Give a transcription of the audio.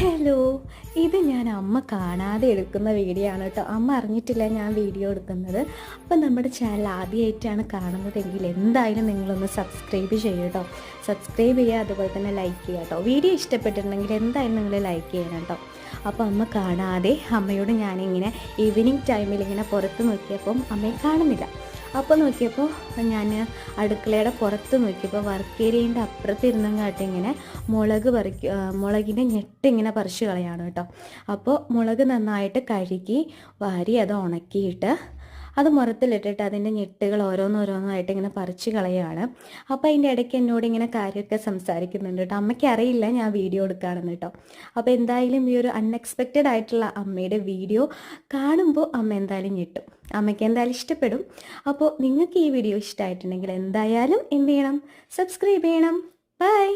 Hello, ഇത് ഞാൻ അമ്മ കാണാതെ എടുക്കുന്ന വീഡിയോ ആണ് കേട്ടോ. അമ്മ അറിഞ്ഞിട്ടില്ല ഞാൻ വീഡിയോ എടുക്കുന്നത്. അപ്പം നമ്മുടെ ചാനൽ ആദ്യമായിട്ടാണ് കാണുന്നതെങ്കിൽ എന്തായാലും നിങ്ങളൊന്ന് സബ്സ്ക്രൈബ് ചെയ്യുക കേട്ടോ. സബ്സ്ക്രൈബ് ചെയ്യുക, അതുപോലെ തന്നെ ലൈക്ക് ചെയ്യുക കേട്ടോ. വീഡിയോ ഇഷ്ടപ്പെട്ടിട്ടുണ്ടെങ്കിൽ എന്തായാലും നിങ്ങൾ ലൈക്ക് ചെയ്യണം കേട്ടോ. അപ്പോൾ അമ്മ കാണാതെ അമ്മയോട് ഞാനിങ്ങനെ ഈവനിങ് ടൈമിൽ ഇങ്ങനെ പുറത്ത് നോക്കിയപ്പം അമ്മയെ കാണുന്നില്ല. അപ്പോൾ നോക്കിയപ്പോൾ ഞാൻ അടുക്കളയുടെ പുറത്ത് നോക്കിയപ്പോൾ വർക്ക് ഏരിയൻ്റെ അപ്പുറത്തിരുന്നങ്ങാട്ട് ഇങ്ങനെ മുളകിൻ്റെ ഞെട്ടിങ്ങനെ പറിച്ച് കളയാണ് കേട്ടോ. അപ്പോൾ മുളക് നന്നായിട്ട് കഴുകി വാരി അത് ഉണക്കിയിട്ട് അത് മുറത്തിലിട്ടിട്ട് അതിൻ്റെ ഞെട്ടുകൾ ഓരോന്നോരോന്നായിട്ട് ഇങ്ങനെ പറിച്ച് കളയാണ്. അപ്പോൾ അതിൻ്റെ ഇടയ്ക്ക് എന്നോട് ഇങ്ങനെ കാര്യമൊക്കെ സംസാരിക്കുന്നുണ്ട് കേട്ടോ. അമ്മയ്ക്ക് അറിയില്ല ഞാൻ വീഡിയോ എടുക്കുകയാണെന്ന് കേട്ടോ. അപ്പോൾ എന്തായാലും ഈ ഒരു അൺഎക്സ്പെക്റ്റഡ് ആയിട്ടുള്ള അമ്മയുടെ വീഡിയോ കാണുമ്പോൾ അമ്മ എന്തായാലും ഞെട്ടും. അമ്മയ്ക്ക് എന്തായാലും ഇഷ്ടപ്പെടും. അപ്പോൾ നിങ്ങൾക്ക് ഈ വീഡിയോ ഇഷ്ടമായിട്ടുണ്ടെങ്കിൽ എന്തായാലും എന്ത് ചെയ്യണം? സബ്സ്ക്രൈബ് ചെയ്യണം. ബൈ.